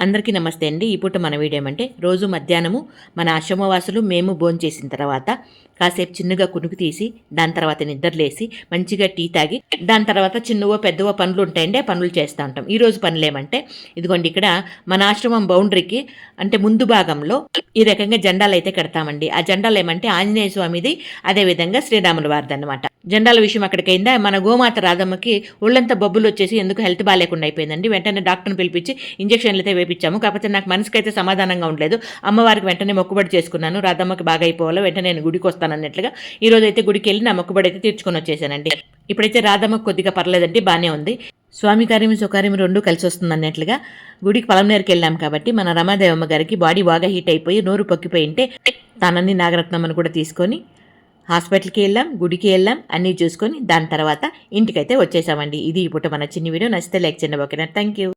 అందరికీ నమస్తే అండి. ఈ పూట మన వీడియో ఏమంటే రోజు మధ్యాహ్నము మన ఆశ్రమవాసులు మేము భోంచేసిన తర్వాత కాసేపు చిన్నగా కునుకు తీసి దాని తర్వాత నిద్రలేసి మంచిగా టీ తాగి దాని తర్వాత చిన్నవో పెద్దవో పనులు ఉంటాయండి. ఆ పనులు చేస్తూ ఉంటాం. ఈరోజు పనులు ఏమంటే ఇదిగోండి ఇక్కడ మన ఆశ్రమం బౌండరీకి అంటే ముందు భాగంలో ఈ రకంగా జెండాలు అయితే కడతామండి. ఆ జెండాలు ఏమంటే ఆంజనేయ స్వామిది, అదేవిధంగా శ్రీరాముల వారిది అనమాట. జెండాల విషయం అక్కడికైందా మన గోమాత రాధమ్మకి ఒళ్ళంతా బొబ్బులు వచ్చేసి ఎందుకు హెల్త్ బాగాలేకుండా అయిపోయిందండి. వెంటనే డాక్టర్ని పిలిపించి ఇంజక్షన్లు అయితే వేపించాము. కాకపోతే నాకు మనసుకైతే సమాధానంగా ఉండలేదు. అమ్మవారికి వెంటనే మొక్కుబడి చేసుకున్నాను. రాధమ్మకి బాగా అయిపోవాలో వెంటనే నేను గుడికి వస్తానన్నట్లుగా ఈరోజు అయితే గుడికి వెళ్ళి నా మొక్కుబడి అయితే తీర్చుకొని వచ్చేసానండి. ఇప్పుడైతే రాధమ్మకు కొద్దిగా పర్లేదండి, బాగానే ఉంది. స్వామి కార్యం సుకార్యం రెండు కలిసి వస్తుంది అన్నట్లుగా గుడికి పొలంనేరుకి వెళ్ళాం కాబట్టి మన రమాదేవమ్మ గారికి బాడీ బాగా హీట్ అయిపోయి నోరు పొక్కిపోయి ఉంటే తనని నాగరత్నమ్మని కూడా తీసుకొని హాస్పిటల్కి వెళ్ళాం, గుడికి వెళ్ళాం, అన్నీ చూసుకొని దాని తర్వాత ఇంటికైతే వచ్చేసామండి. ఇది ఇప్పుడు మన చిన్న వీడియో నచ్చితే లైక్ చేయండి. ఓకేనా? Thank you.